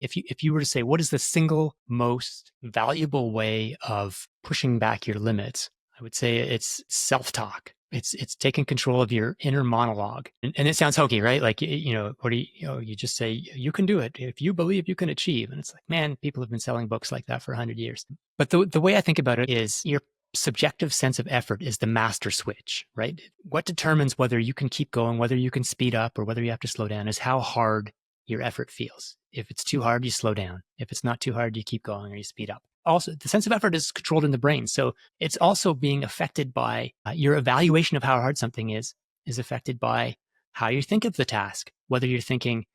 if you were to say, what is the single most valuable way of pushing back your limits? I would say it's self-talk. It's taking control of your inner monologue. And it sounds hokey, right? Like, what do you just say, you can do it. If you believe, you can achieve. And it's like, man, people have been selling books like that for 100 years. But the way I think about it is your subjective sense of effort is the master switch, right? What determines whether you can keep going, whether you can speed up, or whether you have to slow down is how hard your effort feels. If it's too hard, you slow down. If it's not too hard, you keep going or you speed up. Also, the sense of effort is controlled in the brain. So it's also being affected by your evaluation of how hard something is affected by how you think of the task. Whether you're thinking,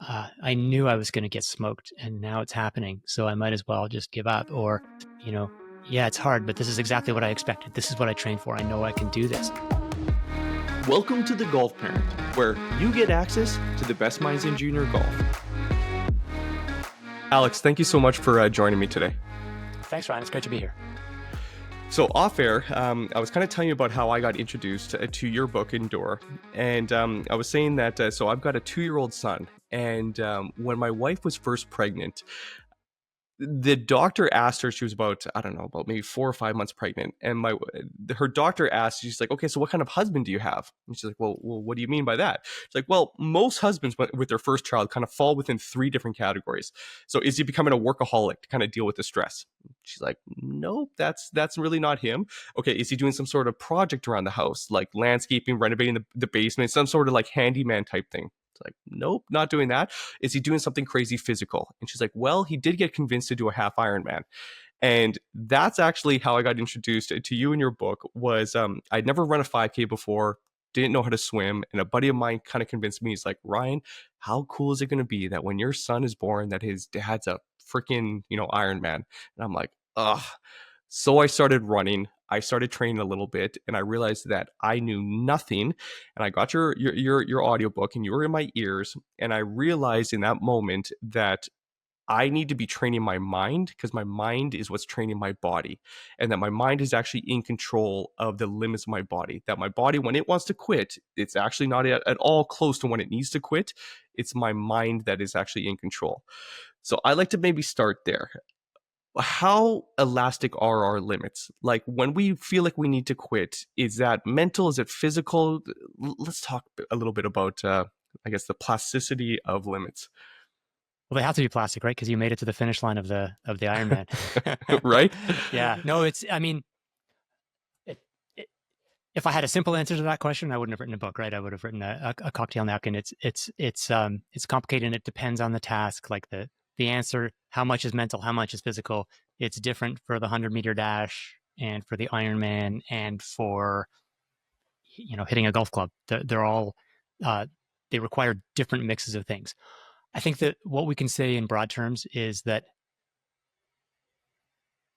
I knew I was going to get smoked and now it's happening, so I might as well just give up. Or, yeah, it's hard, but this is exactly what I expected. This is what I trained for. I know I can do this. Welcome to The Golf Parent, where you get access to the best minds in junior golf. Alex, thank you so much for joining me today. Thanks, Ryan. It's great to be here. So off air, I was kind of telling you about how I got introduced to your book, Endure. And I was saying that, so I've got a 2-year-old son. And when my wife was first pregnant, the doctor asked her, she was about maybe 4 or 5 months pregnant. And her doctor asked, she's like, okay, so what kind of husband do you have? And she's like, well, what do you mean by that? She's like, well, most husbands with their first child kind of fall within 3 different categories. So is he becoming a workaholic to kind of deal with the stress? She's like, nope, that's really not him. Okay, is he doing some sort of project around the house, like landscaping, renovating the basement, some sort of like handyman type thing? It's like, nope, not doing that. Is he doing something crazy physical? And she's like, well, he did get convinced to do a half Ironman. And that's actually how I got introduced to you in your book. Was I'd never run a 5K before, didn't know how to swim, and a buddy of mine kind of convinced me. He's like, Ryan, how cool is it going to be that when your son is born that his dad's a freaking Ironman? And I'm like, ugh. So I started running. I started training a little bit, and I realized that I knew nothing. And I got your audiobook, and you were in my ears. And I realized in that moment that I need to be training my mind, because my mind is what's training my body, and that my mind is actually in control of the limits of my body. That my body, when it wants to quit, it's actually not at all close to when it needs to quit. It's my mind that is actually in control. So I like to maybe start there. How elastic are our limits? Like when we feel like we need to quit, is that mental? Is it physical? Let's talk a little bit about, I guess, the plasticity of limits. Well, they have to be plastic, right? Because you made it to the finish line of the Ironman. Right? Yeah. No, if I had a simple answer to that question, I wouldn't have written a book, right? I would have written a cocktail napkin. It's complicated, and it depends on the task. Like the answer, how much is mental, how much is physical. It's different for the 100-meter dash and for the Ironman and for, hitting a golf club. They're all, they require different mixes of things. I think that what we can say in broad terms is that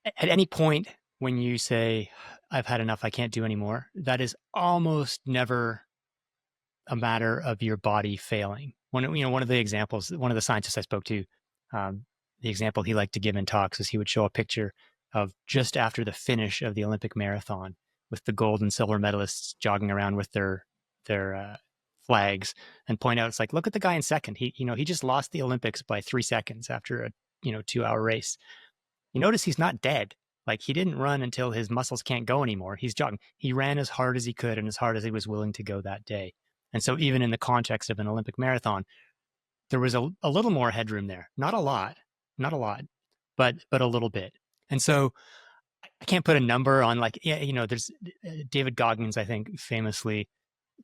at any point when you say, I've had enough, I can't do anymore, that is almost never a matter of your body failing. One of the examples, one of the scientists I spoke to, the example he liked to give in talks is he would show a picture of just after the finish of the Olympic marathon with the gold and silver medalists jogging around with their flags, and point out, it's like, look at the guy in second. He just lost the Olympics by 3 seconds after a 2-hour race. You notice he's not dead. Like, he didn't run until his muscles can't go anymore. He's jogging. He ran as hard as he could and as hard as he was willing to go that day. And so even in the context of an Olympic marathon, there was a little more headroom there. Not a lot, but a little bit. And so I can't put a number on, like, there's David Goggins, I think, famously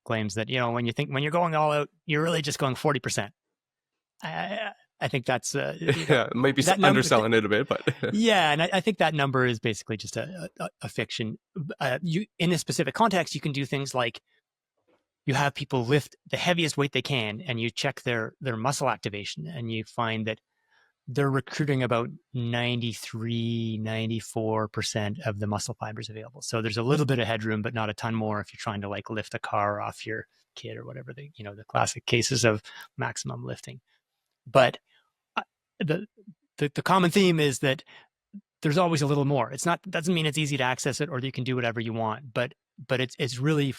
claims that, when you're going all out, you're really just going 40%. I think that's maybe underselling it a bit, but yeah, and I think that number is basically just a fiction. You, in a specific context, you can do things like you have people lift the heaviest weight they can, and you check their muscle activation, and you find that they're recruiting about 93, 94% of the muscle fibers available. So there's a little bit of headroom, but not a ton more if you're trying to like lift a car off your kid or whatever, the classic cases of maximum lifting. But the common theme is that there's always a little more. Doesn't mean it's easy to access it or that you can do whatever you want, but it's really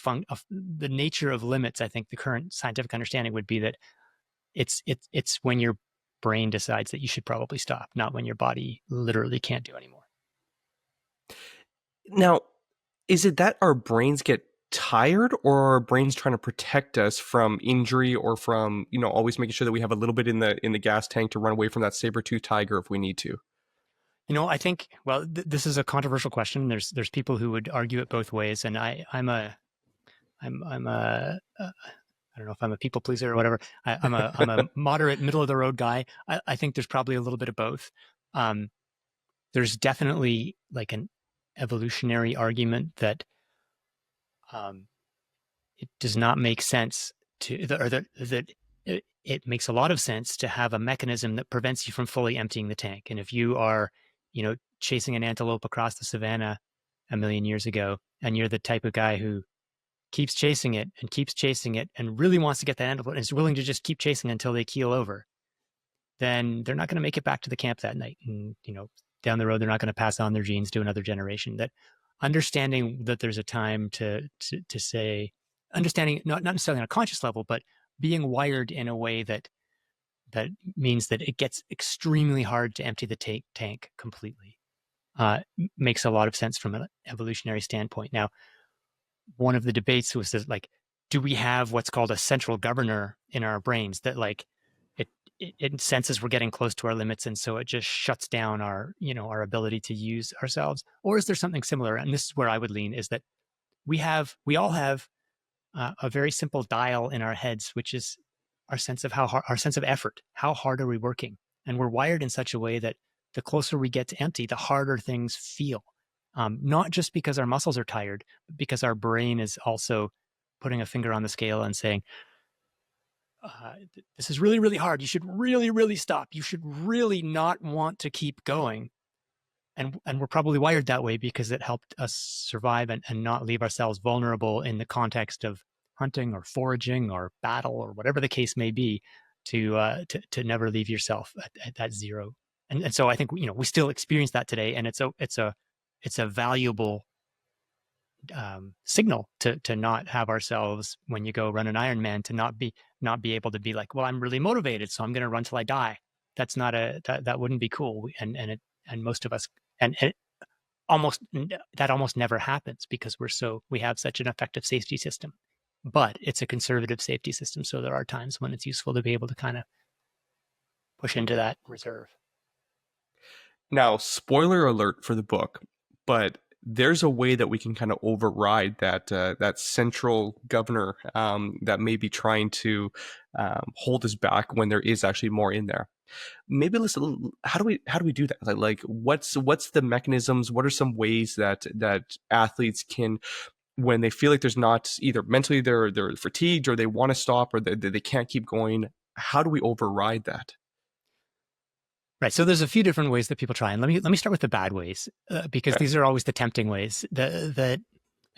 the nature of limits. I think the current scientific understanding would be that it's when your brain decides that you should probably stop, not when your body literally can't do anymore. Now, is it that our brains get tired, or are our brains trying to protect us from injury, or from, always making sure that we have a little bit in the gas tank to run away from that saber-toothed tiger if we need to? I think, well, this is a controversial question. There's people who would argue it both ways, and I'm a I don't know if I'm a people pleaser or whatever. I'm a moderate, middle of the road guy. I think there's probably a little bit of both. Um, there's definitely like an evolutionary argument that um, it does not make sense that it makes a lot of sense to have a mechanism that prevents you from fully emptying the tank. And if you are, chasing an antelope across the savannah a million years ago, and you're the type of guy who keeps chasing it and really wants to get that antelope and is willing to just keep chasing until they keel over, then they're not going to make it back to the camp that night. And, down the road, they're not going to pass on their genes to another generation. That understanding that there's a time to say, understanding not necessarily on a conscious level, but being wired in a way that means that it gets extremely hard to empty the tank completely, makes a lot of sense from an evolutionary standpoint. Now, one of the debates was that, like, do we have what's called a central governor in our brains that, like, it senses we're getting close to our limits, and so it just shuts down our ability to use ourselves? Or is there something similar? And this is where I would lean, is that we all have a very simple dial in our heads, which is our sense of our sense of effort. How hard are we working? And we're wired in such a way that the closer we get to empty, the harder things feel. Not just because our muscles are tired, but because our brain is also putting a finger on the scale and saying, this is really, really hard. You should really, really stop. You should really not want to keep going. And we're probably wired that way because it helped us survive and not leave ourselves vulnerable in the context of hunting or foraging or battle or whatever the case may be, to never leave yourself at that zero. And so I think, we still experience that today, and it's a valuable signal to not have ourselves, when you go run an Ironman, to not be able to be like, well, I'm really motivated, so I'm going to run till I die. That's not that wouldn't be cool. And most of us, and it almost never happens because we have such an effective safety system, but it's a conservative safety system. So there are times when it's useful to be able to kind of push into that reserve. Now, spoiler alert for the book, but there's a way that we can kind of override that central governor that may be trying to hold us back when there is actually more in there. Maybe how do we do that? Like what's the mechanisms? What are some ways that athletes can, when they feel like there's not, either mentally they're fatigued, or they want to stop, or they can't keep going? How do we override that? Right. So there's a few different ways that people try, and let me start with the bad ways, because Okay. these are always the tempting ways. And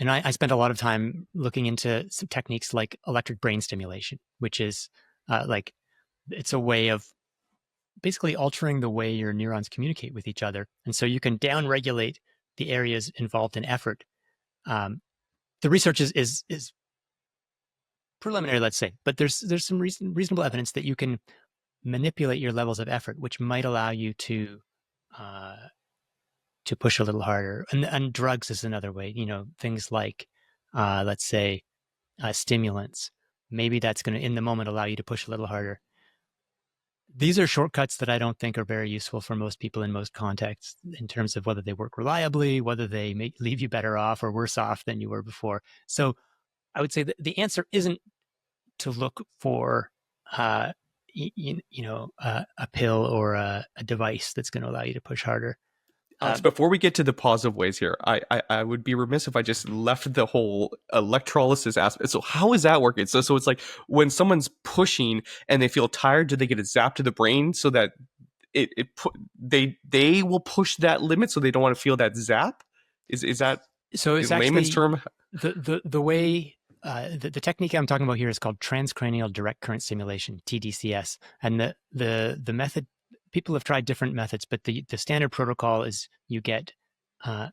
I spent a lot of time looking into some techniques like electric brain stimulation, which is like, it's a way of basically altering the way your neurons communicate with each other, and so you can downregulate the areas involved in effort. Um, the research is preliminary, let's say, but there's some reasonable evidence that you can manipulate your levels of effort, which might allow you uh, to push a little harder. And drugs is another way. Things like, let's say, stimulants. Maybe that's going to, in the moment, allow you to push a little harder. These are shortcuts that I don't think are very useful for most people in most contexts, in terms of whether they work reliably, whether they leave you better off or worse off than you were before. So I would say that the answer isn't to look for a pill or a device that's going to allow you to push harder. Alex, before we get to the positive ways here, I would be remiss if I just left the whole electrolysis aspect. So how is that working? So it's like when someone's pushing and they feel tired, do they get a zap to the brain so that they will push that limit, so they don't want to feel that zap? Is that, So it's in layman's actually term? the way, the technique I'm talking about here is called transcranial direct current stimulation, TDCS, and the method, people have tried different methods, but the standard protocol is you get uh,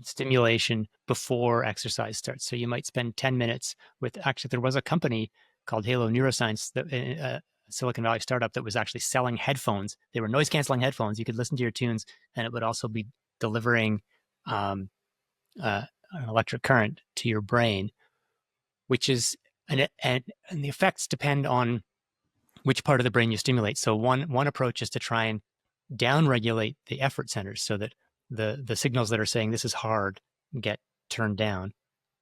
stimulation before exercise starts. So you might spend 10 minutes with, actually, there was a company called Halo Neuroscience that Silicon Valley startup that was actually selling headphones. They were noise canceling headphones. You could listen to your tunes, and it would also be delivering um, an electric current to your brain, which is and the effects depend on which part of the brain you stimulate. So one approach is to try and downregulate the effort centers so that the signals that are saying this is hard get turned down.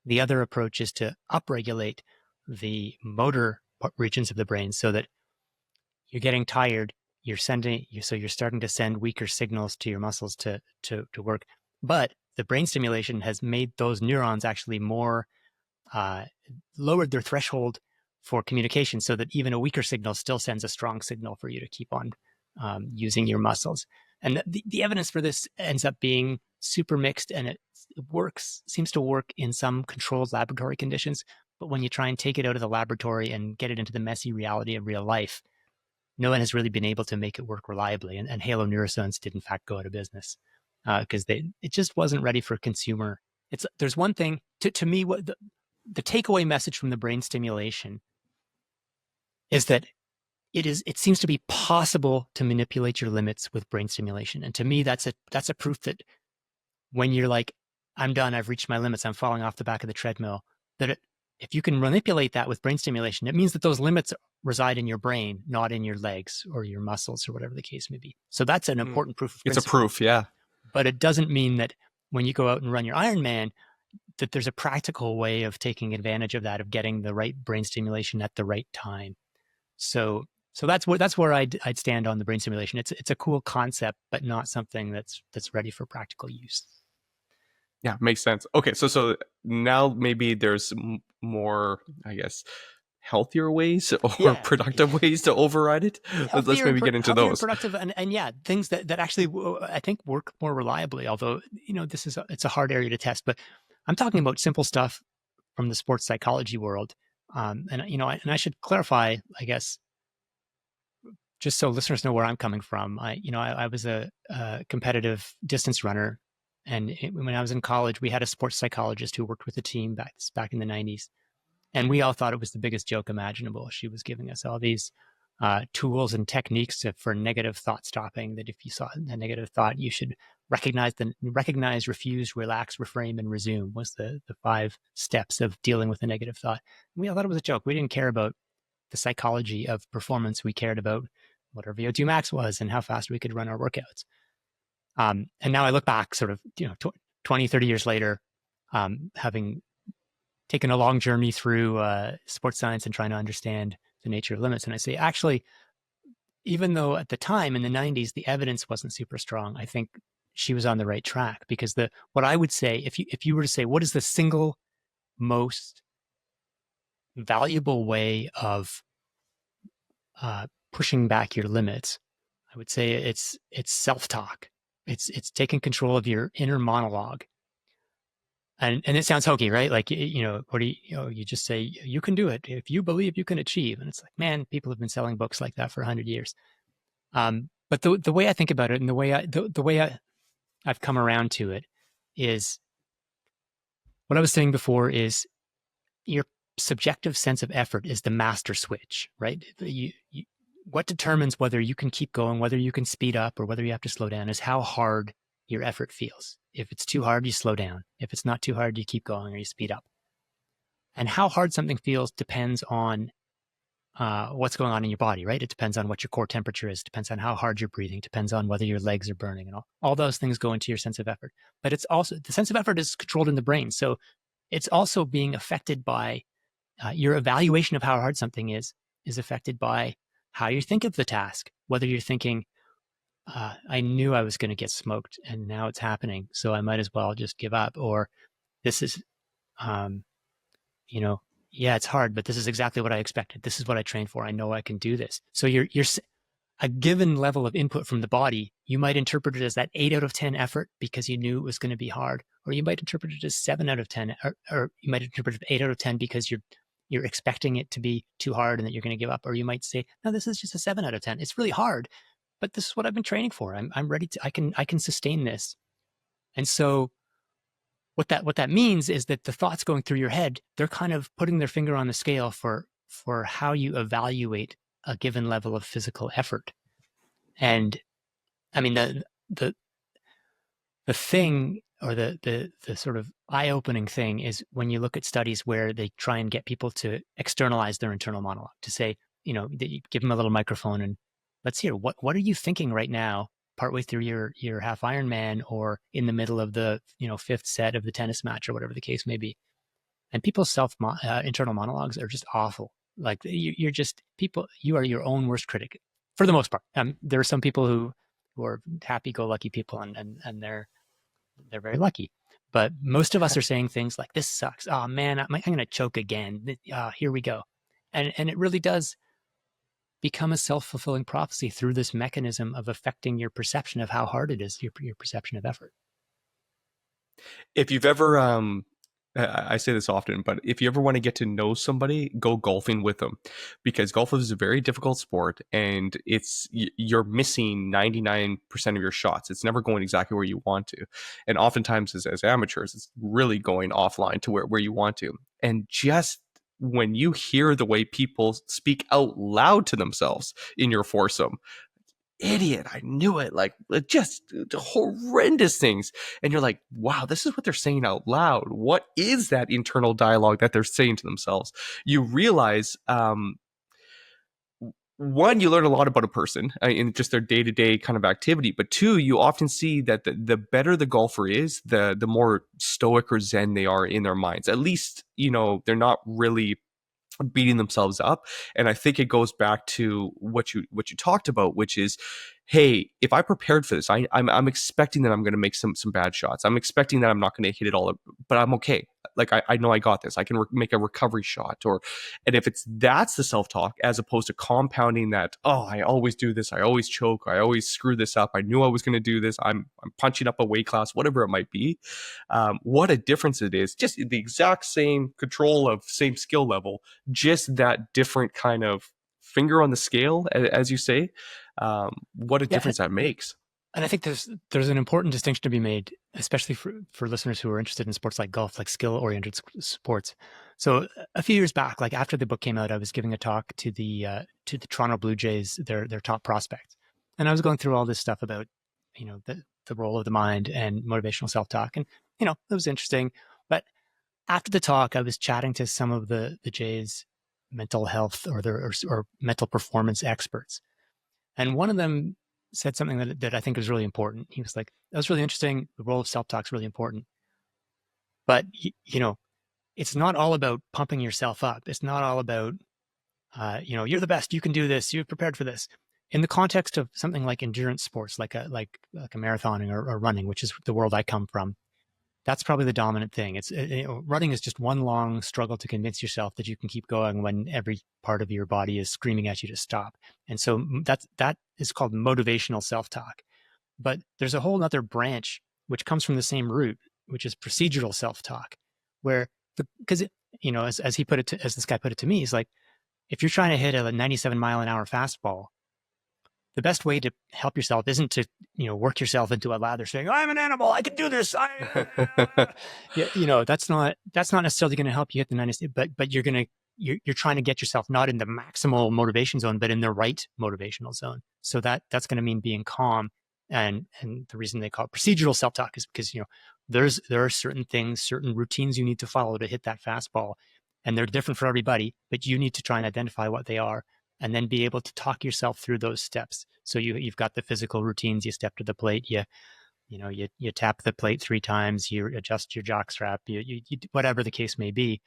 The other approach is to upregulate the motor regions of the brain so that you're getting tired, you're starting to send weaker signals to your muscles to work. But the brain stimulation has made those neurons actually more lowered their threshold for communication so that even a weaker signal still sends a strong signal for you to keep on using your muscles. And the evidence for this ends up being super mixed, and it seems to work in some controlled laboratory conditions. But when you try and take it out of the laboratory and get it into the messy reality of real life, no one has really been able to make it work reliably. And Halo Neuroscience did in fact go out of business because it just wasn't ready for consumer. There's one thing to me, what the takeaway message from the brain stimulation is that it seems to be possible to manipulate your limits with brain stimulation. And to me, that's a proof that when you're like, I'm done, I've reached my limits, I'm falling off the back of the treadmill, that if you can manipulate that with brain stimulation, it means that those limits reside in your brain, not in your legs or your muscles or whatever the case may be. So that's an important proof of principle. It's a proof, yeah. But it doesn't mean that when you go out and run your Ironman, that there's a practical way of taking advantage of that, of getting the right brain stimulation at the right time. So that's where I'd stand on the brain stimulation. It's a cool concept, but not something that's ready for practical use. Yeah, makes sense. Okay, so now maybe there's more, I guess, healthier ways or productive ways to override it. Let's maybe get into those. Productive, and yeah, things that actually I think work more reliably. Although it's a hard area to test, but I'm talking about simple stuff from the sports psychology world. And I should clarify, I guess, just so listeners know where I'm coming from. I was a competitive distance runner, and when I was in college, we had a sports psychologist who worked with the team back in the 90s, and we all thought it was the biggest joke imaginable. She was giving us all these tools and techniques for negative thought stopping. That if you saw a negative thought, you should recognize, refuse, relax, reframe, and resume was the 5 steps of dealing with a negative thought. And we all thought it was a joke. We didn't care about the psychology of performance. We cared about what our VO2 max was and how fast we could run our workouts. And now I look back sort of, 20, 30 years later, having taken a long journey through sports science and trying to understand the nature of limits. And I say, actually, even though at the time in the 90s, the evidence wasn't super strong, I think she was on the right track, because what I would say, if you were to say, what is the single most valuable way of pushing back your limits, I would say it's self-talk. It's taking control of your inner monologue. And it sounds hokey, right? Like, what do you just say, you can do it if you believe you can achieve. And it's like, man, people have been selling books like that for 100 years. But the way I think about it, and the way I've come around to it, is what I was saying before, is your subjective sense of effort is the master switch, right? What determines whether you can keep going, whether you can speed up, or whether you have to slow down, is how hard your effort feels. If it's too hard, you slow down. If it's not too hard, you keep going or you speed up. And how hard something feels depends on what's going on in your body, right? It depends on what your core temperature is, depends on how hard you're breathing, depends on whether your legs are burning, and all those things go into your sense of effort. But it's also, the sense of effort is controlled in the brain. So it's also being affected by your evaluation of how hard something is affected by how you think of the task. Whether you're thinking, I knew I was going to get smoked and now it's happening, so I might as well just give up. Or this is, yeah, it's hard, but this is exactly what I expected. This is what I trained for. I know I can do this. So you're a given level of input from the body, you might interpret it as that 8 out of 10 effort because you knew it was going to be hard, or you might interpret it as 7 out of 10, or you might interpret it 8 out of 10 because you're expecting it to be too hard and that you're going to give up. Or you might say, no, this is just a 7 out of 10. It's really hard, but this is what I've been training for. I'm ready to, I can sustain this. And so what that means is that the thoughts going through your head, they're kind of putting their finger on the scale for how you evaluate a given level of physical effort. And I mean, the the thing, or the sort of eye-opening thing, is when you look at studies where they try and get people to externalize their internal monologue, to say, that you give them a little microphone and let's hear what are you thinking right now, partway through your half Ironman, or in the middle of the fifth set of the tennis match, or whatever the case may be. And people's internal monologues are just awful. Like you're just people. You are your own worst critic for the most part. There are some people who are happy-go-lucky people, and they're very lucky. But most of us are saying things like, "This sucks. Oh man, I'm going to choke again. Here we go," and it really does become a self-fulfilling prophecy through this mechanism of affecting your perception of how hard it is, your perception of effort. If you've ever, I say this often, but if you ever want to get to know somebody, go golfing with them, because golf is a very difficult sport, and you're missing 99% of your shots. It's never going exactly where you want to, and oftentimes as amateurs, it's really going offline to where you want to. And just when you hear the way people speak out loud to themselves in your foursome, idiot, I knew it, like just horrendous things, and you're like, wow, this is what they're saying out loud. What is that internal dialogue that they're saying to themselves? You realize, one, you learn a lot about a person in just their day-to-day kind of activity, but two, you often see that the better the golfer is, the more stoic or zen they are in their minds. At least, they're not really beating themselves up. And I think it goes back to what you talked about, which is, hey, if I prepared for this, I'm expecting that I'm going to make some bad shots. I'm expecting that I'm not going to hit it all, but I'm okay. Like I know I got this. I can make a recovery shot, and if that's the self-talk, as opposed to compounding that, oh, I always do this, I always choke, I always screw this up, I knew I was going to do this, I'm punching up a weight class, whatever it might be. What a difference it is. Just the exact same control of same skill level, just that different kind of finger on the scale, as you say. What a difference that makes. And I think there's an important distinction to be made, especially for listeners who are interested in sports like golf, like skill-oriented sports. So a few years back, like after the book came out, I was giving a talk to the Toronto Blue Jays, their top prospects, and I was going through all this stuff about the role of the mind and motivational self-talk, and it was interesting. But after the talk, I was chatting to some of the Jays' mental health or mental performance experts, and one of them said something that I think was really important. He was like, "That was really interesting. The role of self-talk is really important, but it's not all about pumping yourself up. It's not all about you're the best. You can do this. You're prepared for this." In the context of something like endurance sports, like a marathoning or running, which is the world I come from, that's probably the dominant thing. It's running is just one long struggle to convince yourself that you can keep going when every part of your body is screaming at you to stop. And so that is called motivational self-talk. But there's a whole other branch which comes from the same root, which is procedural self-talk, where because as he put it as this guy put it to me, he's like, if you're trying to hit a 97-mile-an-hour fastball, the best way to help yourself isn't to work yourself into a lather saying, "I'm an animal, I can do this." That's not necessarily going to help you hit the 90, but you're trying to get yourself not in the maximal motivation zone, but in the right motivational zone. So that's going to mean being calm. And the reason they call it procedural self-talk is because there are certain things, certain routines you need to follow to hit that fastball, and they're different for everybody, but you need to try and identify what they are, and then be able to talk yourself through those steps. So you've got the physical routines. You step to the plate. You tap the plate 3 times. You adjust your jock strap. You whatever the case may be,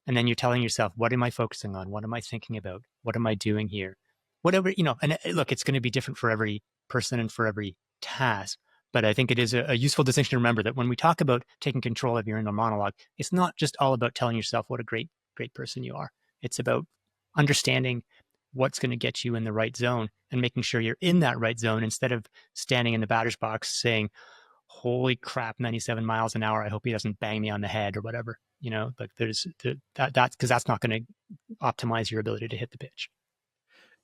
and then you're telling yourself, what am I focusing on? What am I thinking about? What am I doing here? Whatever and look, it's going to be different for every person and for every task. But I think it is a useful distinction to remember that when we talk about taking control of your inner monologue, it's not just all about telling yourself what a great person you are. It's about understanding what's going to get you in the right zone and making sure you're in that right zone instead of standing in the batter's box saying, "Holy crap, 97 miles an hour. I hope he doesn't bang me on the head," or whatever. Like that's because that's not going to optimize your ability to hit the pitch.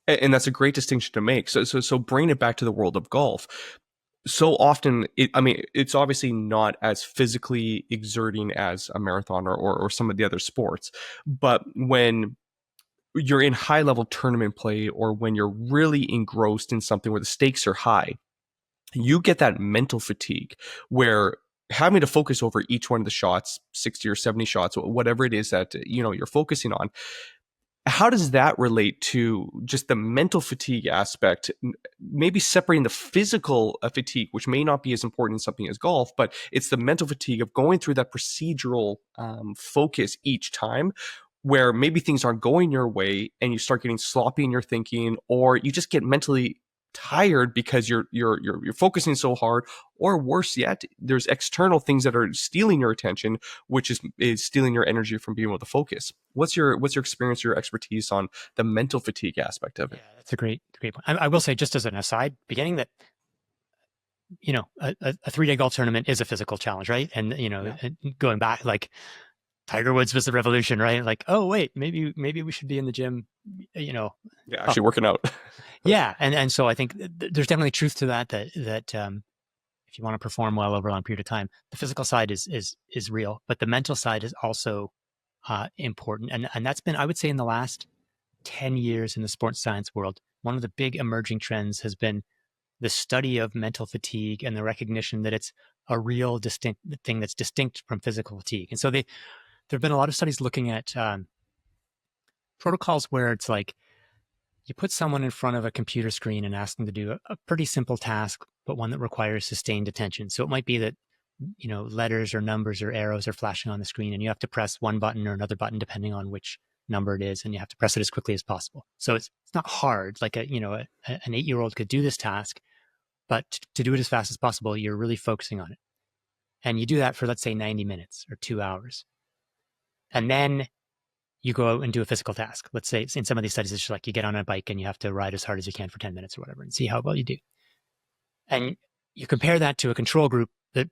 And that's a great distinction to make. So bring it back to the world of golf. So often, it's obviously not as physically exerting as a marathon or some of the other sports. But when you're in high level tournament play, or when you're really engrossed in something where the stakes are high, you get that mental fatigue where having to focus over each one of the shots, 60 or 70 shots, whatever it is that you're focusing on. How does that relate to just the mental fatigue aspect? Maybe separating the physical fatigue, which may not be as important in something as golf, but it's the mental fatigue of going through that procedural focus each time, where maybe things aren't going your way and you start getting sloppy in your thinking, or you just get mentally tired because you're focusing so hard, or worse yet, there's external things that are stealing your attention, which is stealing your energy from being able to focus. What's your experience, your expertise on the mental fatigue aspect of Yeah, it? that's a great point. I will say, just as an aside, beginning that, a 3-day golf tournament is a physical challenge, right? And, Yeah. going back, like Tiger Woods was the revolution, right? Like, oh, wait, maybe we should be in the gym, you know. Yeah, Oh, actually working out. yeah. And so I think there's definitely truth to that, if you want to perform well over a long period of time, the physical side is real, but the mental side is also important. And that's been, I would say, in the last 10 years in the sports science world, one of the big emerging trends has been the study of mental fatigue and the recognition that it's a real distinct thing that's distinct from physical fatigue. And so there have been a lot of studies looking at protocols where it's like you put someone in front of a computer screen and ask them to do a pretty simple task, but one that requires sustained attention. So it might be that, letters or numbers or arrows are flashing on the screen and you have to press one button or another button depending on which number it is, and you have to press it as quickly as possible. So it's not hard. Like an 8-year-old could do this task, but to do it as fast as possible, you're really focusing on it. And you do that for, let's say, 90 minutes or 2 hours. And then you go out and do a physical task. Let's say in some of these studies, it's just like you get on a bike and you have to ride as hard as you can for 10 minutes or whatever and see how well you do. And you compare that to a control group that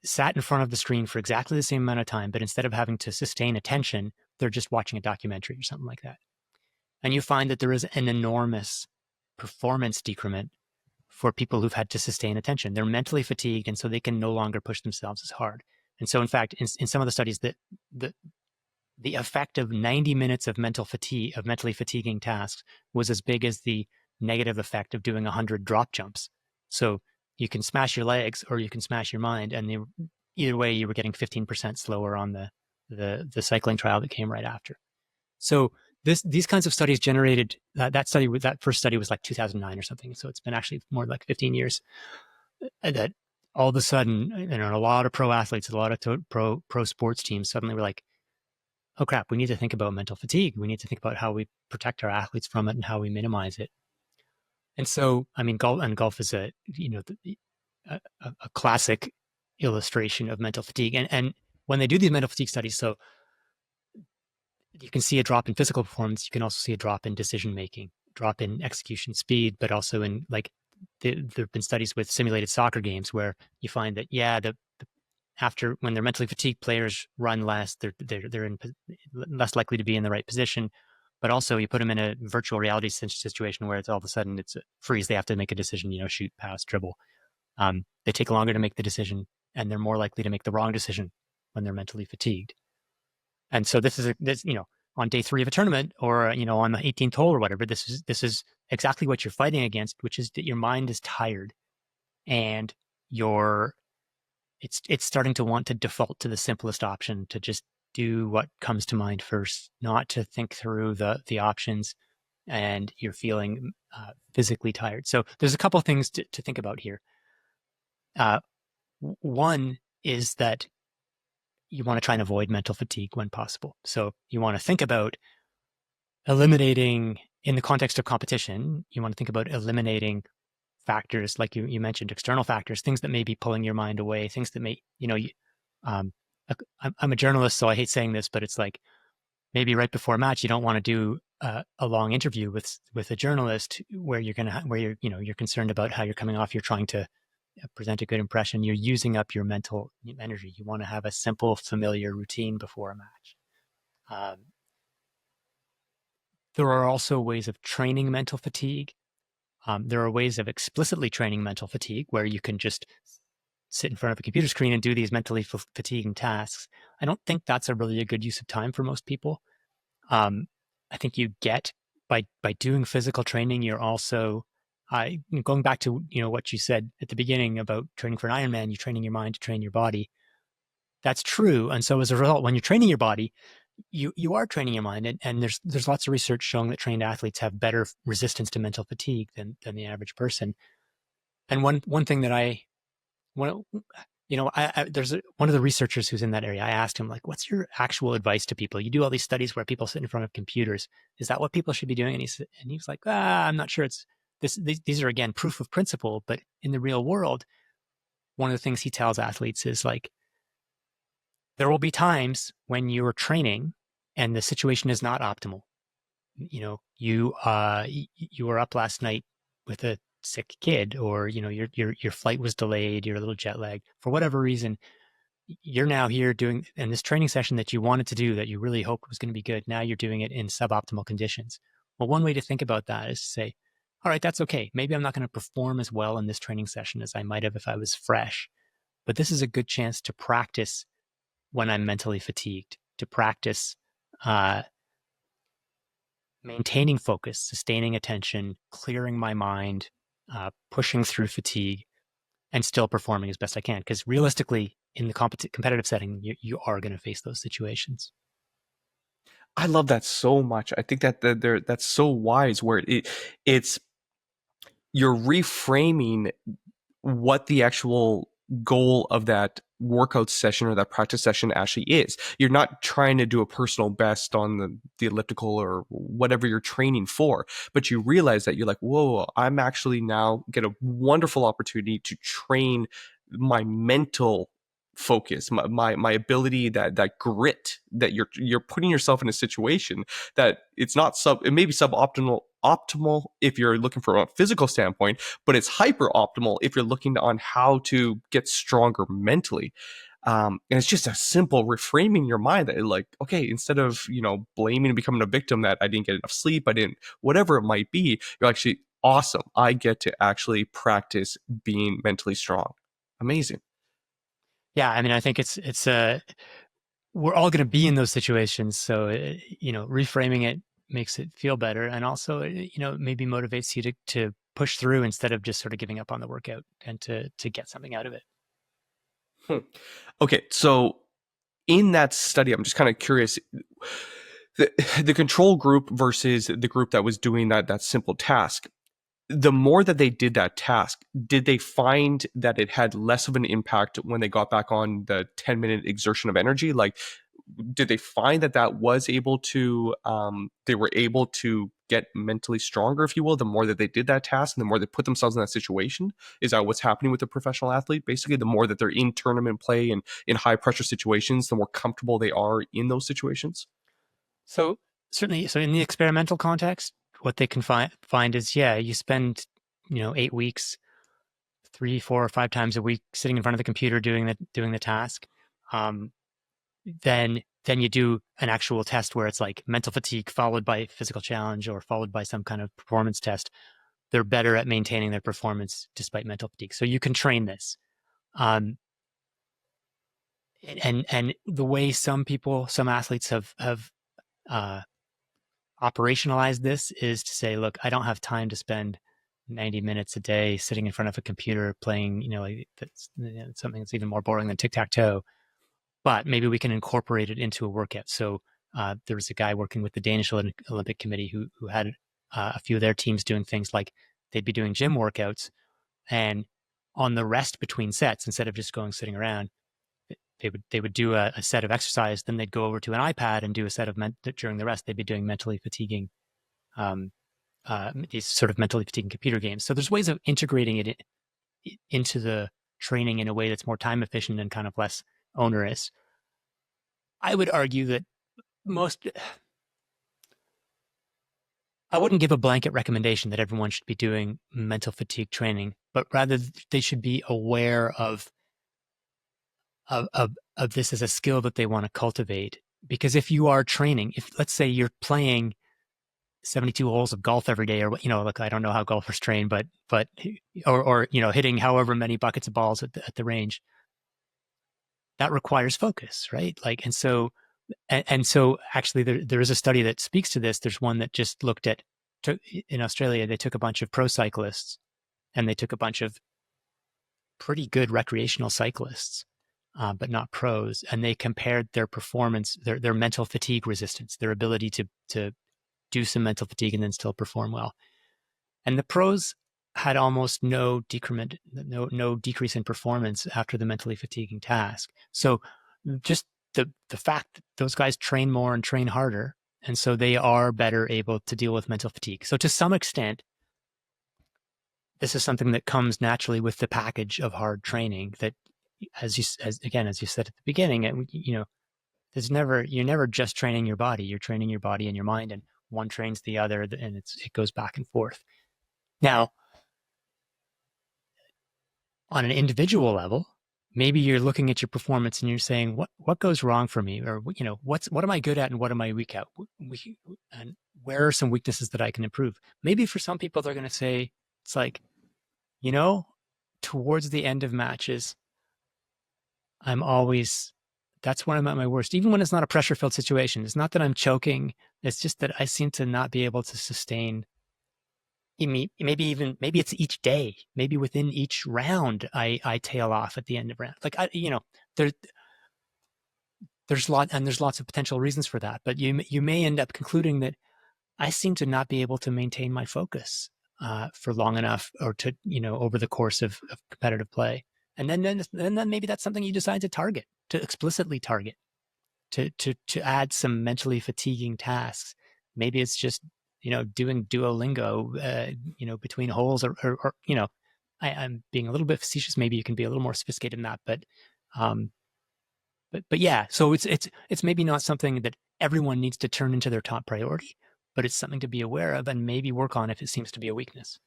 sat in front of the screen for exactly the same amount of time, but instead of having to sustain attention, they're just watching a documentary or something like that. And you find that there is an enormous performance decrement for people who've had to sustain attention. They're mentally fatigued, and so they can no longer push themselves as hard. And so, in fact, in some of the studies, that the effect of 90 minutes of mentally fatiguing tasks was as big as the negative effect of doing 100 drop jumps. So you can smash your legs or you can smash your mind, and either way, you were getting 15% slower on the cycling trial that came right after. So these kinds of studies generated that first study was like 2009 or something. So it's been actually more like 15 years that all of a sudden, a lot of pro athletes, a lot of pro sports teams suddenly were like, oh crap, we need to think about mental fatigue. We need to think about how we protect our athletes from it and how we minimize it. And so, I mean, golf is a classic illustration of mental fatigue. And when they do these mental fatigue studies, so you can see a drop in physical performance. You can also see a drop in decision making, drop in execution speed, but also in like there have been studies with simulated soccer games where you find that after when they're mentally fatigued, players run less. They're less likely to be in the right position. But also, you put them in a virtual reality situation where it's all of a sudden it's a freeze. They have to make a decision. Shoot, pass, dribble. They take longer to make the decision, and they're more likely to make the wrong decision when they're mentally fatigued. And so this on day 3 of a tournament, or on the 18th hole or whatever. This is exactly what you're fighting against, which is that your mind is tired, and it's starting to want to default to the simplest option, to just do what comes to mind first, not to think through the options, and you're feeling physically tired. So there's a couple of things to think about here. One is that you want to try and avoid mental fatigue when possible. So you want to think about eliminating, in the context of competition, you want to think about eliminating factors like you mentioned, external factors, things that may be pulling your mind away, things that may, I'm a journalist, so I hate saying this, but it's like maybe right before a match, you don't want to do a long interview with a journalist where you're concerned about how you're coming off. You're trying to present a good impression. You're using up your mental energy. You want to have a simple, familiar routine before a match. There are also ways of training mental fatigue. There are ways of explicitly training mental fatigue where you can just sit in front of a computer screen and do these mentally fatiguing tasks. I don't think that's a really a good use of time for most people. I think you get by doing physical training. You're also going back to what you said at the beginning about training for an Ironman. You're training your mind to train your body. That's true. And so as a result, when you're training your body, you are training your mind. And there's lots of research showing that trained athletes have better resistance to mental fatigue than the average person. And one thing that one there's one of the researchers who's in that area. I asked him, like, what's your actual advice to people? You do all these studies where people sit in front of computers. Is that what people should be doing? And he was like, I'm not sure. It's these are, again, proof of principle, but in the real world, one of the things he tells athletes is, like, there will be times when you're training and the situation is not optimal. You were up last night with a sick kid, or your flight was delayed, you're a little jet lagged for whatever reason. You're now here doing, and this training session that you wanted to do, that you really hoped was going to be good, now you're doing it in suboptimal conditions. Well, one way to think about that is to say, all right, that's okay. Maybe I'm not going to perform as well in this training session as I might have if I was fresh, but this is a good chance to practice when I'm mentally fatigued, to practice maintaining focus, sustaining attention, clearing my mind, pushing through fatigue, and still performing as best I can. Because realistically, in the competitive setting, you are going to face those situations. I love that so much. I think that's so wise. Where it's you're reframing what the actual goal of that workout session or that practice session actually is. You're not trying to do a personal best on the elliptical or whatever you're training for, but you realize that you're like, whoa, I'm actually now get a wonderful opportunity to train my mental focus, my ability, that grit, that you're putting yourself in a situation that it may be optimal if you're looking from a physical standpoint, but it's hyper optimal if you're looking on how to get stronger mentally. And it's just a simple reframing your mind that, like, okay, instead of blaming and becoming a victim that I didn't get enough sleep, I didn't, whatever it might be, you're actually awesome. I get to actually practice being mentally strong. Amazing. Yeah, I mean, I think we're all going to be in those situations, so reframing it makes it feel better, and also maybe motivates you to push through instead of just sort of giving up on the workout, and to get something out of it. Hmm. Okay, so in that study, I'm just kind of curious, the control group versus the group that was doing that simple task. The more that they did that task, did they find that it had less of an impact when they got back on the 10-minute exertion of energy? Like, did they find that was able to, they were able to get mentally stronger, if you will, the more that they did that task and the more they put themselves in that situation? Is that what's happening with the professional athlete? Basically, the more that they're in tournament play and in high pressure situations, the more comfortable they are in those situations? So certainly, so in the experimental context, what they can find is, yeah, you spend 8 weeks, 3, 4, or 5 times a week sitting in front of the computer doing the task. Um, then you do an actual test where it's like mental fatigue followed by physical challenge or followed by some kind of performance test. They're better at maintaining their performance despite mental fatigue. So you can train this. Um, and the way some athletes have uh, operationalized this is to say, look, I don't have time to spend 90 minutes a day sitting in front of a computer playing, like that's something that's even more boring than tic-tac-toe, but maybe we can incorporate it into a workout. So there was a guy working with the Danish Olympic Committee who had a few of their teams doing things like they'd be doing gym workouts, and on the rest between sets, instead of just going sitting around, they would do a set of exercise. Then they'd go over to an iPad and do a set of during the rest. They'd be doing mentally fatiguing these sort of mentally fatiguing computer games. So there's ways of integrating it into the training in a way that's more time efficient and kind of less onerous. I would argue that I wouldn't give a blanket recommendation that everyone should be doing mental fatigue training, but rather they should be aware of this as a skill that they want to cultivate. Because if you are training, if let's say you're playing 72 holes of golf every day, or like, I don't know how golfers train, but or hitting however many buckets of balls at the range, that requires focus, right? Like, and so And so actually there is a study that speaks to this. There's one that just looked at, in Australia, they took a bunch of pro cyclists and they took a bunch of pretty good recreational cyclists, but not pros. And they compared their performance, their mental fatigue resistance, their ability to do some mental fatigue and then still perform well. And the pros had almost no decrement, no decrease in performance after the mentally fatiguing task. So just the fact that those guys train more and train harder, and so they are better able to deal with mental fatigue. So to some extent, this is something that comes naturally with the package of hard training. That, as you said at the beginning, you're never just training your body. You're training your body and your mind, and one trains the other, and it goes back and forth. Now, on an individual level, maybe you're looking at your performance and you're saying, what goes wrong for me? Or, what am I good at and what am I weak at? And where are some weaknesses that I can improve? Maybe for some people, they're going to say, it's like, towards the end of matches, that's when I'm at my worst. Even when it's not a pressure filled situation, it's not that I'm choking. It's just that I seem to not be able to sustain. Maybe it's each day, maybe within each round, I tail off at the end of round. Like, there's lots of potential reasons for that, but you may end up concluding that I seem to not be able to maintain my focus for long enough, or to, over the course of competitive play. And then maybe that's something you decide to explicitly target, to add some mentally fatiguing tasks. Maybe it's just, doing Duolingo, between holes, or I'm being a little bit facetious. Maybe you can be a little more sophisticated than that, but yeah. So it's maybe not something that everyone needs to turn into their top priority, but it's something to be aware of and maybe work on if it seems to be a weakness.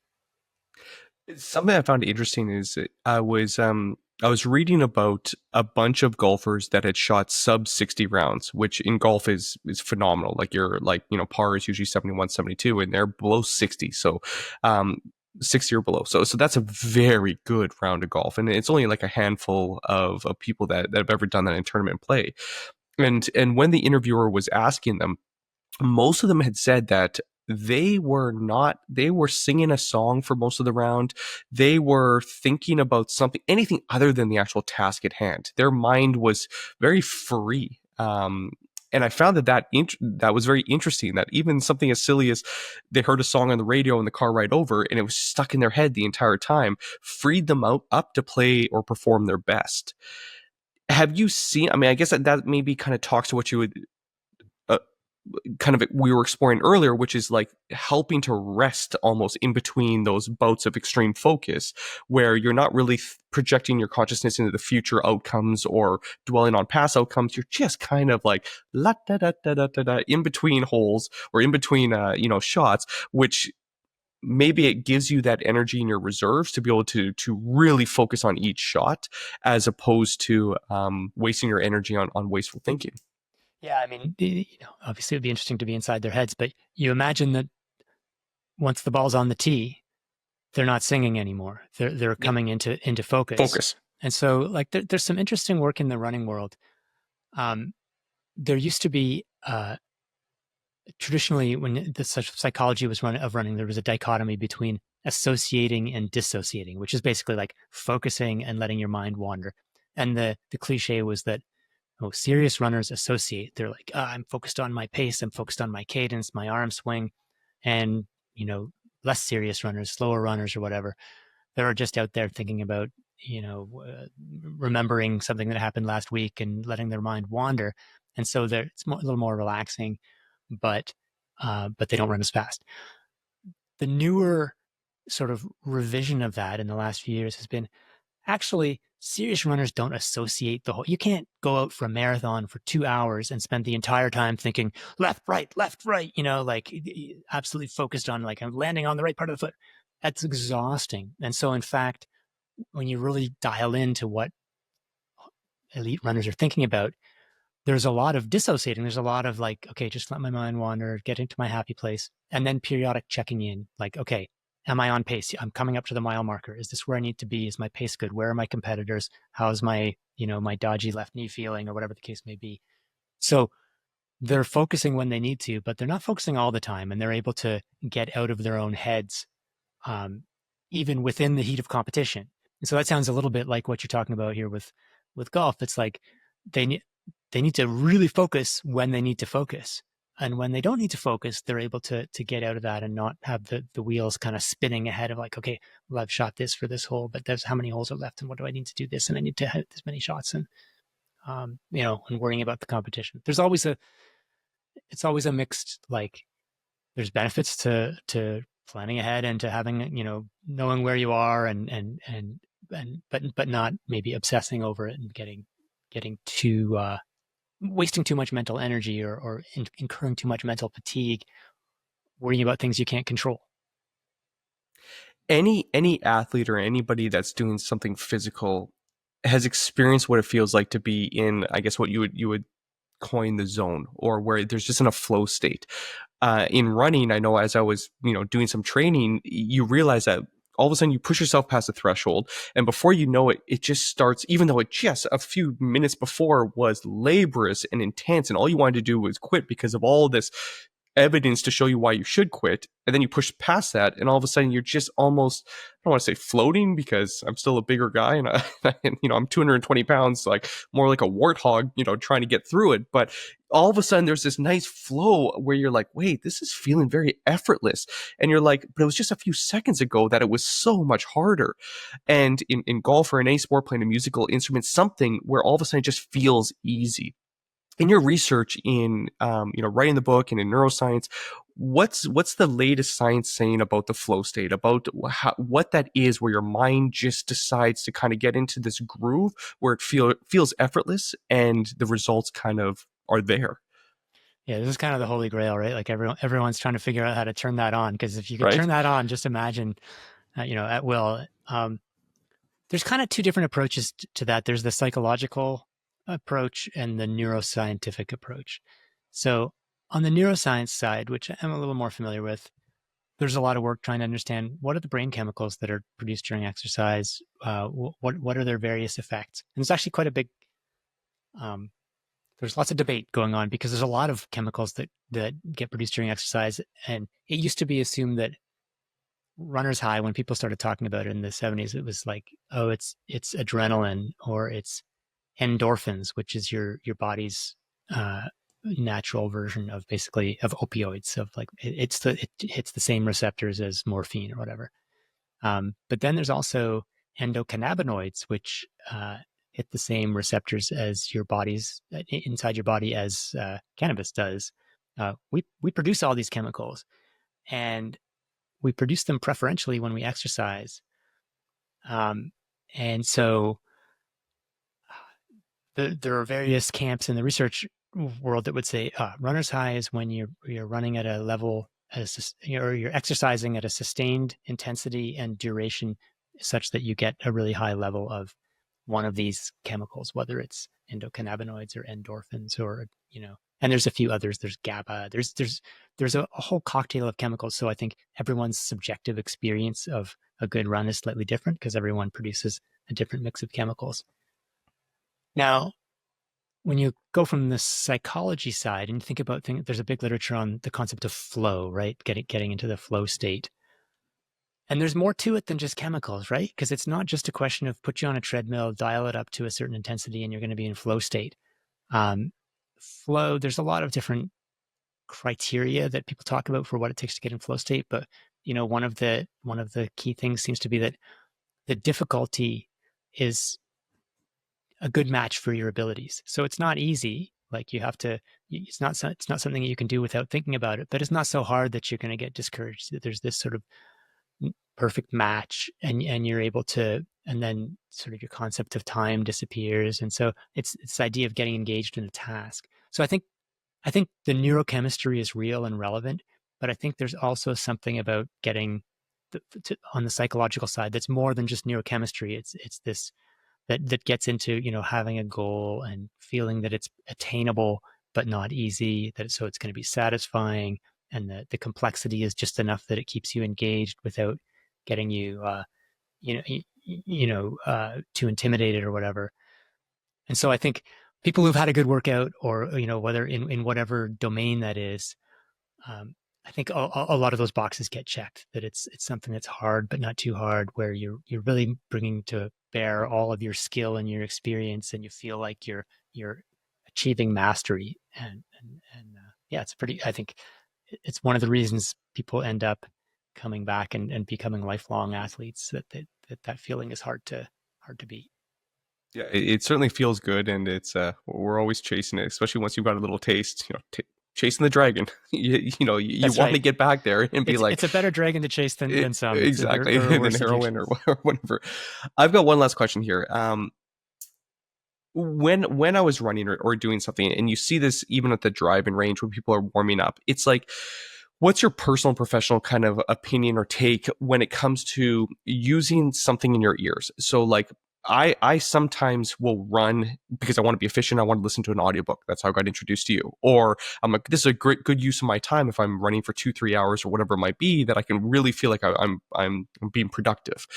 Something I found interesting is I was reading about a bunch of golfers that had shot sub 60 rounds, which in golf is phenomenal. Like, par is usually 71, 72, and they're below 60. So 60 or below. So that's a very good round of golf. And it's only like a handful of people that have ever done that in tournament play. And when the interviewer was asking them, most of them had said that they were singing a song for most of the round. They were thinking about anything other than the actual task at hand. Their mind was very free. And I found that was very interesting, that even something as silly as they heard a song on the radio in the car ride over and it was stuck in their head the entire time, freed them up to play or perform their best. Have you seen, I guess that maybe kind of talks to what you would, we were exploring earlier, which is like helping to rest almost in between those bouts of extreme focus, where you're not really projecting your consciousness into the future outcomes or dwelling on past outcomes. You're just kind of like la da da da da da da in between holes, or in between shots, which maybe it gives you that energy in your reserves to be able to really focus on each shot, as opposed to wasting your energy on wasteful thinking. Yeah, obviously it'd be interesting to be inside their heads, but you imagine that once the ball's on the tee, they're not singing anymore. They're coming into focus. And so, like, there's some interesting work in the running world. There used to be traditionally, when the psychology was running, there was a dichotomy between associating and dissociating, which is basically like focusing and letting your mind wander. And the cliche was that, serious runners associate. They're like, I'm focused on my pace, I'm focused on my cadence, my arm swing. And, less serious runners, slower runners or whatever, they're just out there thinking about, remembering something that happened last week and letting their mind wander. And so it's a little more relaxing, but they don't run as fast. The newer sort of revision of that in the last few years has been, actually, serious runners don't associate you can't go out for a marathon for 2 hours and spend the entire time thinking left, right, like absolutely focused on, like, I'm landing on the right part of the foot. That's exhausting. And so, in fact, when you really dial into what elite runners are thinking about, there's a lot of dissociating. There's a lot of like, okay, just let my mind wander, get into my happy place. And then periodic checking in, like, okay, am I on pace? I'm coming up to the mile marker. Is this where I need to be? Is my pace good? Where are my competitors? How's my, my dodgy left knee feeling, or whatever the case may be? So they're focusing when they need to, but they're not focusing all the time, and they're able to get out of their own heads, um, even within the heat of competition. And so that sounds a little bit like what you're talking about here with golf. It's like they need they need to really focus when they need to focus, and when they don't need to focus, they're able to get out of that and not have the wheels kind of spinning ahead of like, okay, well, I've shot this for this hole, but there's how many holes are left, and what do I need to do this, and I need to hit this many shots, and and worrying about the competition. It's always a mixed, like, there's benefits to planning ahead and to having, knowing where you are, and but not maybe obsessing over it and getting too wasting too much mental energy, or incurring too much mental fatigue worrying about things you can't control. Any athlete or anybody that's doing something physical has experienced what it feels like to be in, I guess, what you would coin the zone, or where there's just in a flow state. In running, I know, as I was, doing some training, you realize that all of a sudden you push yourself past the threshold, and before you know it, it just starts, even though it just a few minutes before was laborious and intense, and all you wanted to do was quit because of all this evidence to show you why you should quit. And then you push past that, and all of a sudden you're just almost, I don't want to say floating, because I'm still a bigger guy, and, and I'm 220 pounds, like more like a warthog, trying to get through it. But all of a sudden there's this nice flow where you're like, wait, this is feeling very effortless. And you're like, but it was just a few seconds ago that it was so much harder. And in golf or in any sport, playing a musical instrument, something where all of a sudden it just feels easy. In your research, in writing the book and in neuroscience, what's the latest science saying about the flow state, about what that is, where your mind just decides to kind of get into this groove where it feels effortless and the results kind of are there, Yeah, this is kind of the holy grail, right? Like everyone's trying to figure out how to turn that on, because if you could right? turn that on, just imagine, at will. There's kind of two different approaches to that. There's the psychological approach and the neuroscientific approach. So on the neuroscience side, which I'm a little more familiar with, there's a lot of work trying to understand what are the brain chemicals that are produced during exercise. What are their various effects? And there's actually quite a big um, there's lots of debate going on, because there's a lot of chemicals that get produced during exercise, and it used to be assumed that runner's high, when people started talking about it in the 70s, it was like, oh, it's adrenaline, or it's endorphins, which is your body's uh, natural version of basically of opioids, of like it hits the same receptors as morphine or whatever. But then there's also endocannabinoids, which hit the same receptors as your body's inside your body as cannabis does. We produce all these chemicals, and we produce them preferentially when we exercise. Um, and so there are various camps in the research world that would say runner's high is when you're running at a level, or you're exercising at a sustained intensity and duration such that you get a really high level of one of these chemicals, whether it's endocannabinoids or endorphins, or and there's a few others. There's GABA. There's a whole cocktail of chemicals. So I think everyone's subjective experience of a good run is slightly different, because everyone produces a different mix of chemicals. Now, when you go from the psychology side and think about things, there's a big literature on the concept of flow, right? Getting into the flow state. And there's more to it than just chemicals, right? Because it's not just a question of put you on a treadmill, dial it up to a certain intensity, and you're going to be in flow state. Um, Flow, there's a lot of different criteria that people talk about for what it takes to get in flow state. But one of the key things seems to be that the difficulty is a good match for your abilities. So it's not easy. Like you have to, it's not something you can do without thinking about it, but it's not so hard that you're going to get discouraged. That there's this sort of perfect match, and you're able to, and then sort of your concept of time disappears. And so it's this idea of getting engaged in a task. So I think the neurochemistry is real and relevant, but I think there's also something about getting on the psychological side that's more than just neurochemistry. It's this that gets into having a goal and feeling that it's attainable but not easy, so it's going to be satisfying, and the complexity is just enough that it keeps you engaged without getting you too intimidated or whatever. And so I think people who've had a good workout, or whether in whatever domain that is, um, I think a lot of those boxes get checked. That it's something that's hard but not too hard, where you're really bringing to bear all of your skill and your experience, and you feel like you're achieving mastery. And yeah, it's pretty. I think it's one of the reasons people end up coming back and becoming lifelong athletes. That feeling is hard to beat. Yeah, it certainly feels good, and it's we're always chasing it, especially once you've got a little taste. Chasing the dragon. You That's want to right. get back there and be It's like, a better dragon to chase than some. exactly, There are than worse heroin addictions. or whatever. I've got one last question here. When I was running or doing something, and you see this even at the driving range when people are warming up, it's like, what's your personal and professional kind of opinion or take when it comes to using something in your ears? So like, I sometimes will run because I want to be efficient. I want to listen to an audiobook. That's how I got introduced to you. Or I'm like, this is a great good use of my time if I'm running for 2-3 hours or whatever it might be, that I can really feel like I'm being productive.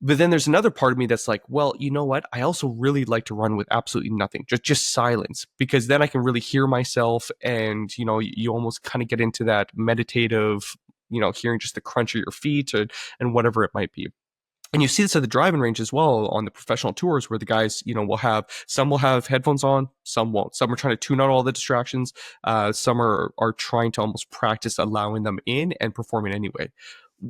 But then there's another part of me that's like, well, you know what? I also really like to run with absolutely nothing, just silence, because then I can really hear myself, and you almost kind of get into that meditative, hearing just the crunch of your feet, and whatever it might be. And you see this at the driving range as well on the professional tours, where the guys, will have headphones on, some won't. Some are trying to tune out all the distractions. Some are trying to almost practice allowing them in and performing anyway.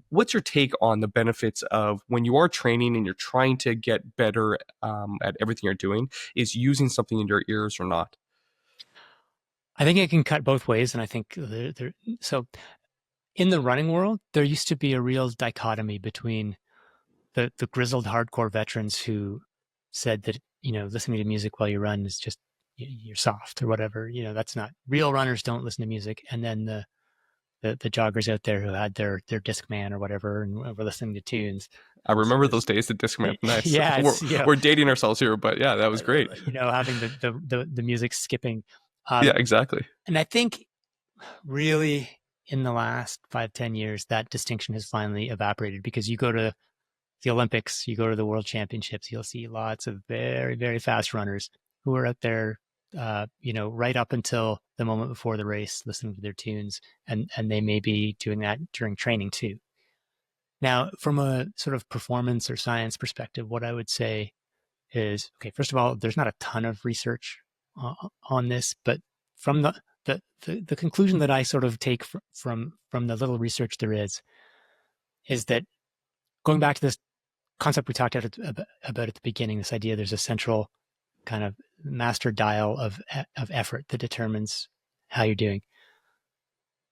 What's your take on the benefits of when you are training and you're trying to get better at everything you're doing, is using something in your ears or not? I think it can cut both ways, and I think so. In the running world, there used to be a real dichotomy between the grizzled hardcore veterans who said that listening to music while you run is just you're soft or whatever. That's not real. Runners don't listen to music. And then the joggers out there who had their Discman or whatever and were listening to tunes. I So remember those there's days, the Discman. Nice. yeah, we're, it's we're dating ourselves here, but yeah, that was great. having the music skipping. Yeah, Um, exactly. and I think really in the last 5-10 years that distinction has finally evaporated, because you go to the Olympics, you go to the World Championships, you'll see lots of very, very fast runners who are out there, right up until the moment before the race, listening to their tunes, and they may be doing that during training too. Now, from a sort of performance or science perspective, what I would say is, okay, first of all, there's not a ton of research on this, but from the conclusion that I sort of take from the little research there is that going back to this concept we talked about at the beginning, this idea there's a central kind of master dial of effort that determines how you're doing.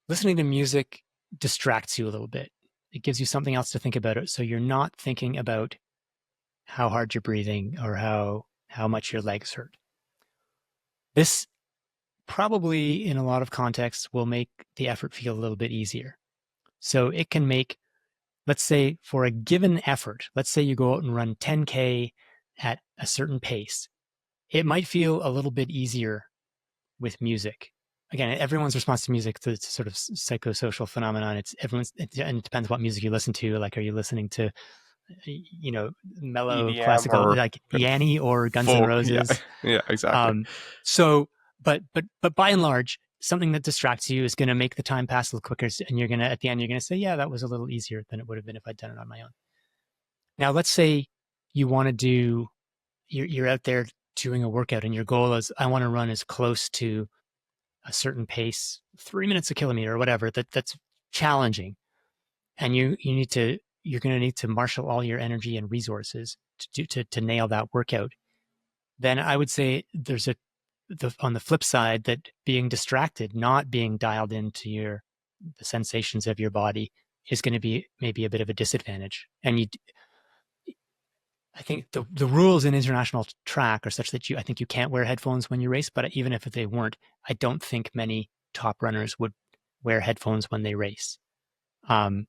Listening to music distracts you a little bit. It gives you something else to think about it, so you're not thinking about how hard you're breathing or how much your legs hurt. This probably, in a lot of contexts, will make the effort feel a little bit easier. So it can make, let's say, for a given effort, let's say you go out and run 10K at a certain pace, it might feel a little bit easier with music. Again, everyone's response to music, it's a sort of psychosocial phenomenon. And it depends what music you listen to. Like, are you listening to, mellow EDM classical or like Yanni or Guns N' folk. Yeah, Roses? yeah, exactly. Um, so, but by and large, something that distracts you is going to make the time pass a little quicker, and you're gonna at the end you're gonna say, yeah, that was a little easier than it would have been if I'd done it on my own. Now, let's say you want to do, you're out there doing a workout, and your goal is, I want to run as close to a certain pace, 3 minutes a kilometer or whatever, that's challenging, and you're going to need to marshal all your energy and resources to nail that workout. Then I would say there's on the flip side, that being distracted, not being dialed into the sensations of your body, is going to be maybe a bit of a disadvantage. And I think the rules in international track are such that I think you can't wear headphones when you race. But even if they weren't, I don't think many top runners would wear headphones when they race. Um,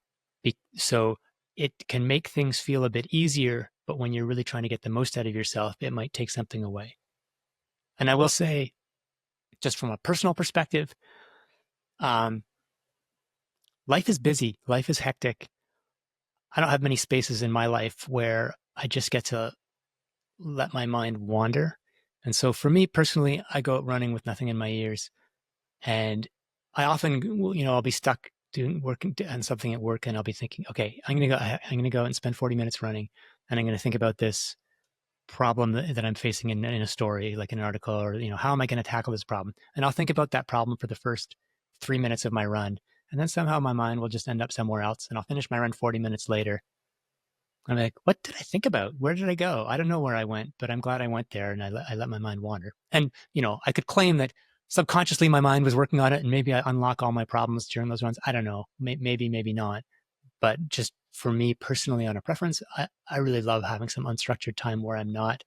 so it can make things feel a bit easier, but when you're really trying to get the most out of yourself, it might take something away. And I will say, just from a personal perspective, um, life is busy, life is hectic. I don't have many spaces in my life where I just get to let my mind wander. And so for me personally, I go out running with nothing in my ears, and I often, I'll be stuck working on something at work, and I'll be thinking, okay, I'm going to go and spend 40 minutes running, and I'm going to think about this problem that I'm facing in a story, like an article, or, how am I going to tackle this problem? And I'll think about that problem for the first 3 minutes of my run. And then somehow my mind will just end up somewhere else, and I'll finish my run 40 minutes later. I'm like, what did I think about? Where did I go? I don't know where I went, but I'm glad I went there, and I let my mind wander. And, I could claim that subconsciously my mind was working on it, and maybe I unlock all my problems during those runs. I don't know. Maybe, maybe not. But just for me personally, on a preference, I really love having some unstructured time where I'm not,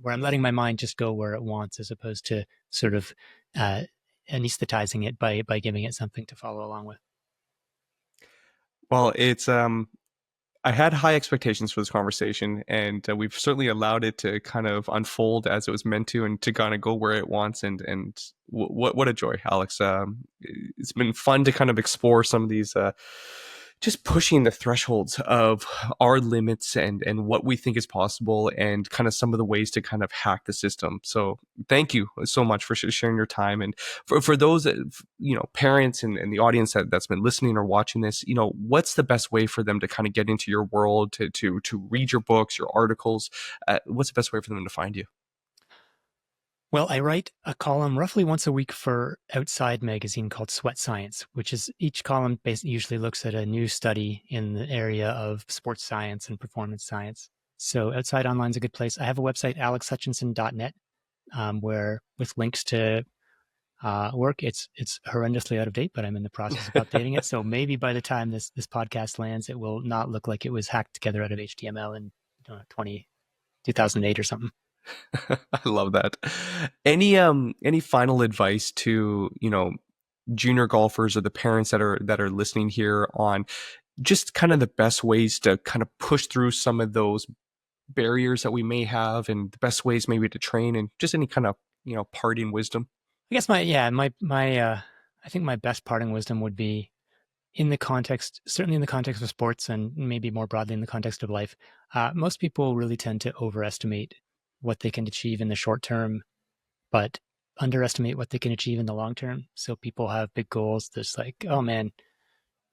where I'm letting my mind just go where it wants, as opposed to sort of anesthetizing it by giving it something to follow along with. Well, it's I had high expectations for this conversation, and we've certainly allowed it to kind of unfold as it was meant to, and to kind of go where it wants. And what a joy, Alex! It's been fun to kind of explore some of these, just pushing the thresholds of our limits and what we think is possible, and kind of some of the ways to kind of hack the system. So thank you so much for sharing your time. And for those that, parents and the audience that's been listening or watching this, what's the best way for them to kind of get into your world, to read your books, your articles? What's the best way for them to find you? Well, I write a column roughly once a week for Outside magazine called Sweat Science, which is, each column usually looks at a new study in the area of sports science and performance science. So Outside Online is a good place. I have a website, alexhutchinson.net, where, with links to work, it's horrendously out of date, but I'm in the process of updating it. So maybe by the time this podcast lands, it will not look like it was hacked together out of HTML in 2008 or something. I love that. Any final advice to, junior golfers or the parents that are listening here on just kind of the best ways to kind of push through some of those barriers that we may have, and the best ways maybe to train, and just any kind of, parting wisdom? I guess I think my best parting wisdom would be, certainly in the context of sports, and maybe more broadly in the context of life. Most people really tend to overestimate what they can achieve in the short term, but underestimate what they can achieve in the long term. So people have big goals. There's like, oh man,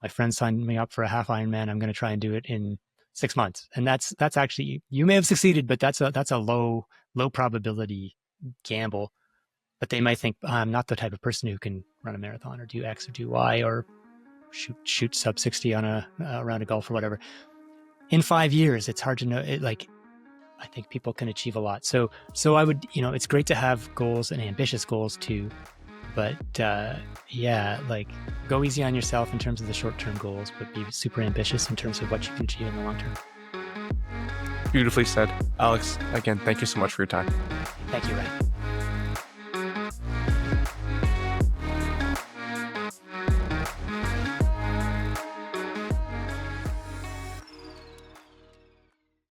my friend signed me up for a half Ironman. I'm going to try and do it in 6 months. And that's actually, you may have succeeded, but that's a low probability gamble. But they might think, I'm not the type of person who can run a marathon or do X or do Y or shoot sub 60 on a round of golf or whatever. In 5 years, it's hard to know. I think people can achieve a lot. So I would, it's great to have goals and ambitious goals too, but go easy on yourself in terms of the short-term goals, but be super ambitious in terms of what you can achieve in the long term. Beautifully said. Alex, again, thank you so much for your time. Thank you, Ryan.